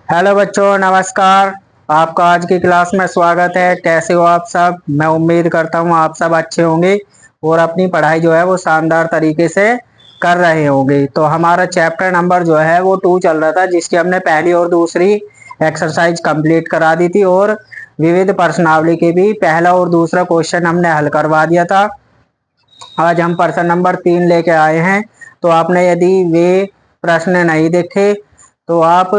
Hello बच्चों, नमस्कार। आपका आज की क्लास में स्वागत है। कैसे हो आप सब? मैं उम्मीद करता हूँ आप सब अच्छे होंगे और अपनी पढ़ाई जो है वो शानदार तरीके से कर रहे होंगे। तो हमारा चैप्टर नंबर जो है वो 2 चल रहा था, जिसकी हमने पहली और दूसरी एक्सरसाइज कंप्लीट करा दी थी और विविध प्रश्नावली के भी पहला और दूसरा क्वेश्चन हमने हल करवा दिया था। आज हम प्रश्न नंबर 3 लेके आए हैं। तो आपने यदि वे प्रश्न नहीं देखे तो आप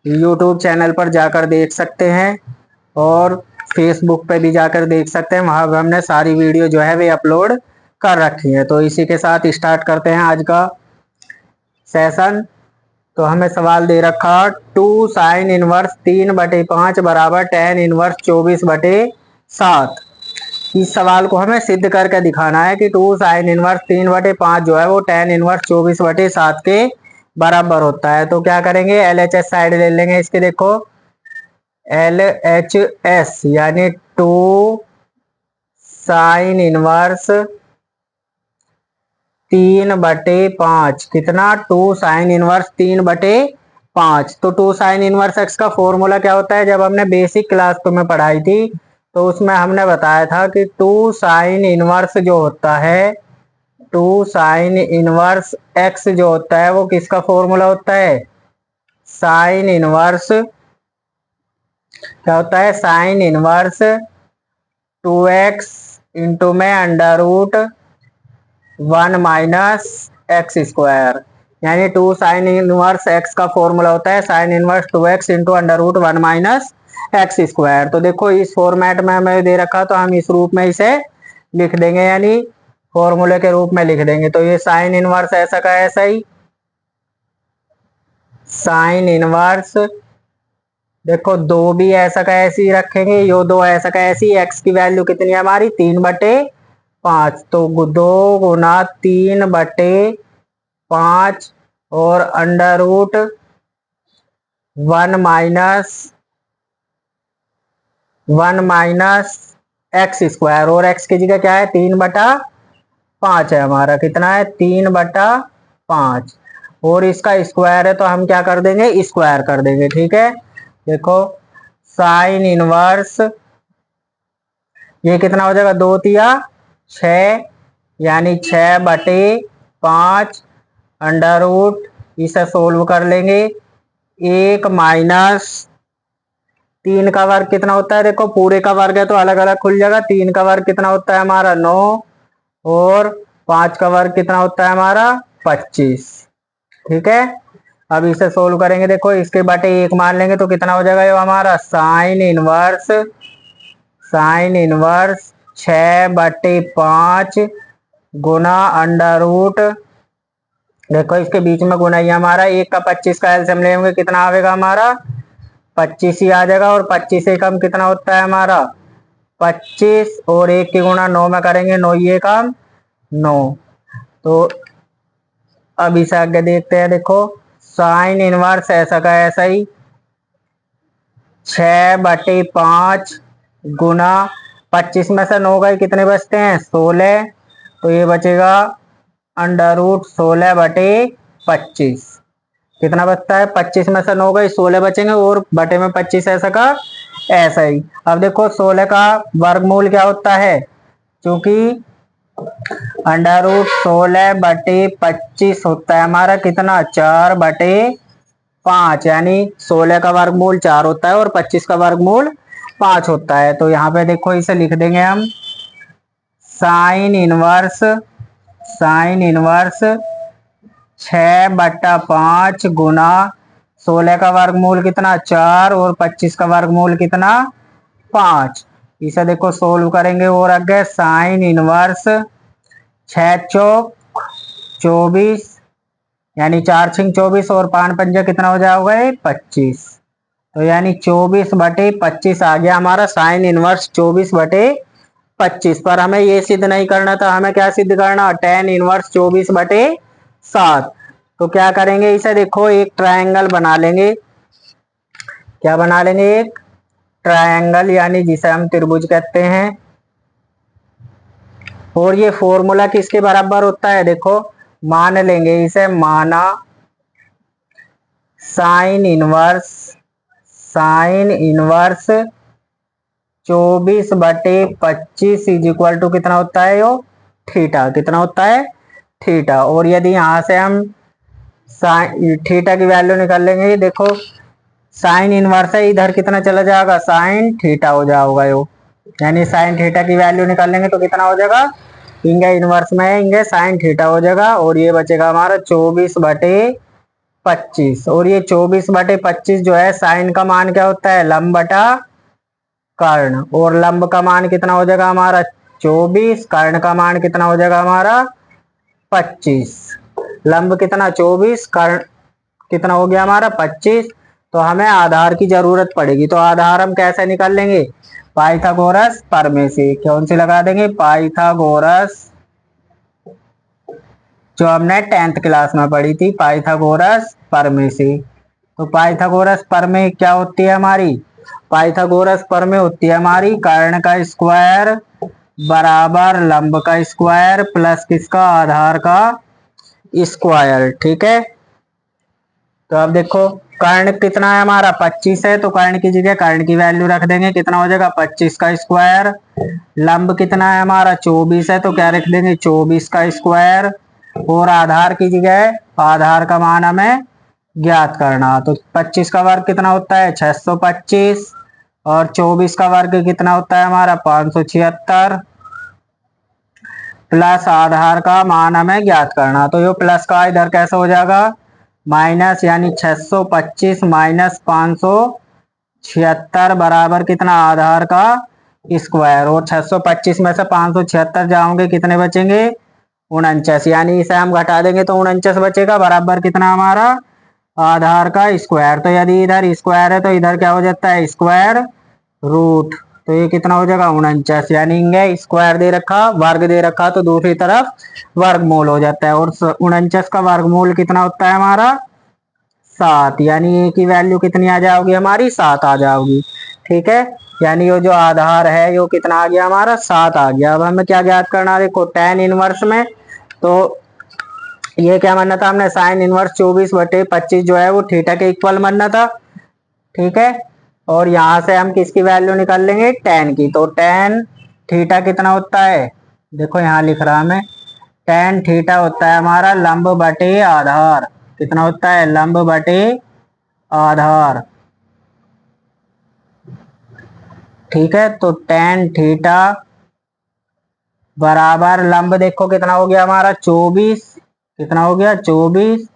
यूट्यूब चैनल पर जाकर देख सकते हैं और फेसबुक पे भी जाकर देख सकते हैं। वहां पर हमने सारी वीडियो जो है वे अपलोड कर रखी है। तो इसी के साथ स्टार्ट करते हैं आज का सेशन। तो हमें सवाल दे रखा 2 sin 1 3/5 बराबर tan 1 24/7। इस सवाल को हमें सिद्ध करके दिखाना है कि 2 sin 1 3/5 जो है वो tan 1 24/7 के बराबर होता है। तो क्या करेंगे, LHS साइड ले लेंगे इसके। देखो LHS यानी 2 sin 1 3/5। कितना? 2 sin 1 3/5। तो 2 sin 1 x का फॉर्मूला क्या होता है? जब हमने बेसिक क्लास तुम्हें पढ़ाई थी तो उसमें हमने बताया था कि 2 sin 1 जो होता है, 2 sin 1 x जो होता है वो किसका फॉर्मूला होता है? sin 1 क्या होता है? sin 1 2x इंटू में √1 - x²। यानी 2 sin 1 x का फॉर्मूला होता है sin 1 2x इंटू √1 - x²। तो देखो इस फॉर्मेट में हमें दे रखा, तो हम इस रूप में इसे लिख देंगे, यानी फॉर्मूले के रूप में लिख देंगे। तो ये sin 1 ऐसा का ऐसा ही sin 1। देखो दो भी ऐसा का ऐसी ही रखेंगे, यो दो ऐसा का ऐसी। एक्स की वैल्यू कितनी है हमारी? 3/5। तो 2 × 3/5 और √1 - x²। और x की जगह क्या है? 3/5 है हमारा। कितना है? 3/5। और इसका स्क्वायर है तो हम क्या कर देंगे? स्क्वायर कर देंगे। ठीक है, देखो sin 1 ये कितना हो जाएगा? 2×3=6, यानी 6/5 अंडर रूट। इसे सोल्व कर लेंगे। 1 - 3 का वर्ग कितना होता है? देखो पूरे का वर्ग है तो अलग अलग खुल जाएगा। 3 का वर्ग कितना होता है हमारा? 9। और 5 का वर्ग कितना होता है हमारा? 25। ठीक है, अब इसे सोल्व करेंगे। देखो इसके बटे 1 मान लेंगे तो कितना हो जाएगा ये हमारा? sin 1 6/5 गुना अंडर रूट। देखो इसके बीच में गुना ही हमारा 1 का 25 का एलसीएम लेंगे, कितना आएगा हमारा? 25 ही आ जाएगा। और 25 से कम कितना होता है हमारा? 25। और 1 की गुना 9 में करेंगे, 9 ये कम 9। तो अब इसे आगे देखते हैं। देखो sin 1 ऐसा का ऐसा ही 6/5 गुना 25 में से 9 गए, कितने बचते हैं? 16। तो ये बचेगा अंडर रूट 16/25। कितना बचता है? 25 में से 9 गए, 16 बचेंगे और बटे में 25 ऐसा का ऐसा ही। अब देखो 16 का वर्गमूल क्या होता है? क्योंकि अंडर रूट 16/25 होता है हमारा कितना? 4/5। यानी 16 का वर्गमूल 4 होता है और 25 का वर्गमूल 5 होता है। तो यहाँ पे देखो इसे लिख देंगे हम sin 1 6/5 गुना 16 का वर्गमूल कितना? 4 और 25 का वर्गमूल कितना? 5। इसे देखो सोल्व करेंगे और आगे sin 1 6 चौक 24, यानी 4×6 = 24 और 5×5 कितना हो जाएगा? 25। तो यानी 24/25 आ गया हमारा sin 1 24/25। पर हमें ये सिद्ध नहीं करना था, हमें क्या सिद्ध करना? tan 1 24/7। तो क्या करेंगे इसे? देखो एक ट्रायंगल बना लेंगे। क्या बना लेंगे? एक ट्रायंगल, यानी जिसे हम त्रिभुज कहते हैं। और ये फॉर्मूला किसके बराबर होता है? देखो मान लेंगे इसे, माना sine inverse 24/25 is equal to कितना होता है यो थीटा, कितना होता है थीटा। और यदि यहां से हम थीटा की वैल्यू निकाल लेंगे, देखो साइन इनवर्स है, इधर कितना चला जाएगा साइन थीटा हो जाएगा यो, यानी साइन थीटा की वैल्यू निकालेंगे तो कितना हो जाएगा, इंगे इनवर्स में है इंगे साइन थीटा हो जाएगा। और ये बचेगा हमारा 24/25। और ये 24/25 जो है साइन का मान क्या होता है लंब बटा कर्ण, और लंब का मान कितना हो जाएगा हमारा 24, कर्ण का मान कितना हो जाएगा हमारा 25। लंब कितना 24, कर्ण कितना हो गया हमारा 25। तो हमें आधार की जरूरत पड़ेगी, तो आधार हम कैसे निकाल लेंगे, पाइथागोरस प्रमेय से। कौन सी लगा देंगे, पाइथागोरस, जो हमने 10th क्लास में पढ़ी थी, पाइथागोरस प्रमेय से। तो पाइथागोरस प्रमेय क्या होती है हमारी, पाइथागोरस प्रमेय होती है हमारी कर्ण का स्क्वायर बराबर लंब का स्क्वायर प्लस किसका आधार का स्क्वायर। ठीक है, तो अब देखो कर्ण कितना है हमारा 25 है, तो कर्ण की जगह कर्ण की वैल्यू रख देंगे, कितना हो जाएगा 25 का स्क्वायर। लंब कितना है हमारा 24 है, तो क्या रख देंगे 24 का स्क्वायर। और आधार की जगह आधार का मान हमें ज्ञात करना, तो 25 का वर्ग कितना होता है 625, और 24 का वर्ग कितना होता है हमारा 576, प्लस आधार का मान हमें ज्ञात करना। तो ये प्लस का इधर कैसे हो जाएगा माइनस, यानी 625 माइनस 576 बराबर कितना आधार का स्क्वायर। और 625 में से 576 जाओगे कितने बचेंगे 49, यानी इसे हम घटा देंगे तो 49 बचेगा बराबर कितना हमारा आधार का स्क्वायर। तो यदि इधर स्क्वायर है तो इधर क्या हो जाता है स्क्वायर रूट, तो ये कितना हो जाएगा 49, यानी स्क्वायर दे रखा वर्ग दे रखा तो दूसरी तरफ वर्गमूल हो जाता है। और 49 का वर्गमूल कितना होता है हमारा 7, यानी ए की वैल्यू कितनी आ जाओगी हमारी 7 आ जाओगी। ठीक है, यानी ये जो आधार है ये कितना आ गया हमारा 7 आ गया। अब हमें क्या ज्ञात करना, देखो tan इनवर्स में, तो ये क्या मानना था हमने साइन इनवर्स 24/25 जो है वो थीटा के इक्वल मानना था। ठीक है, और यहाँ से हम किसकी वैल्यू निकाल लेंगे tan की, तो tan थीटा कितना होता है, देखो यहाँ लिख रहा मैं, tan थीटा होता है हमारा लंब बटे आधार, कितना होता है लंब बटे आधार। ठीक है, तो tan थीटा बराबर लंब देखो कितना हो गया हमारा 24, कितना हो गया 24,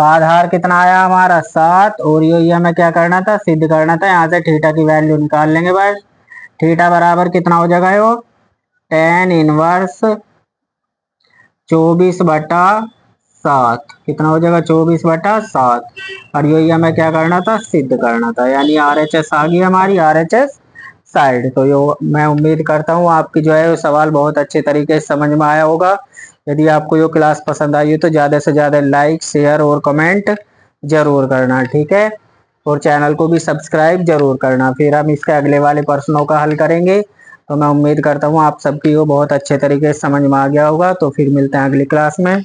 आधार कितना आया हमारा 7, और ये हमें क्या करना था सिद्ध करना था, यहाँ से थीटा की वैल्यू निकाल लेंगे बस। थीटा बराबर कितना हो जाएगा यो tan इनवर्स 24/7, कितना हो जाएगा 24/7, और यही हमें क्या करना था सिद्ध करना था, यानी RHS आ गई हमारी RHS साइड। तो यो मैं उम्मीद करता हूँ आपकी जो है वो सवाल बहुत अच्छे तरीके से समझ में आया होगा। यदि आपको ये क्लास पसंद आई हो तो ज़्यादा से ज़्यादा लाइक शेयर और कमेंट जरूर करना। ठीक है, और चैनल को भी सब्सक्राइब जरूर करना। फिर हम इसके अगले वाले प्रश्नों का हल करेंगे। तो मैं उम्मीद करता हूँ आप सबकी वो बहुत अच्छे तरीके से समझ में आ गया होगा। तो फिर मिलते हैं अगली क्लास में।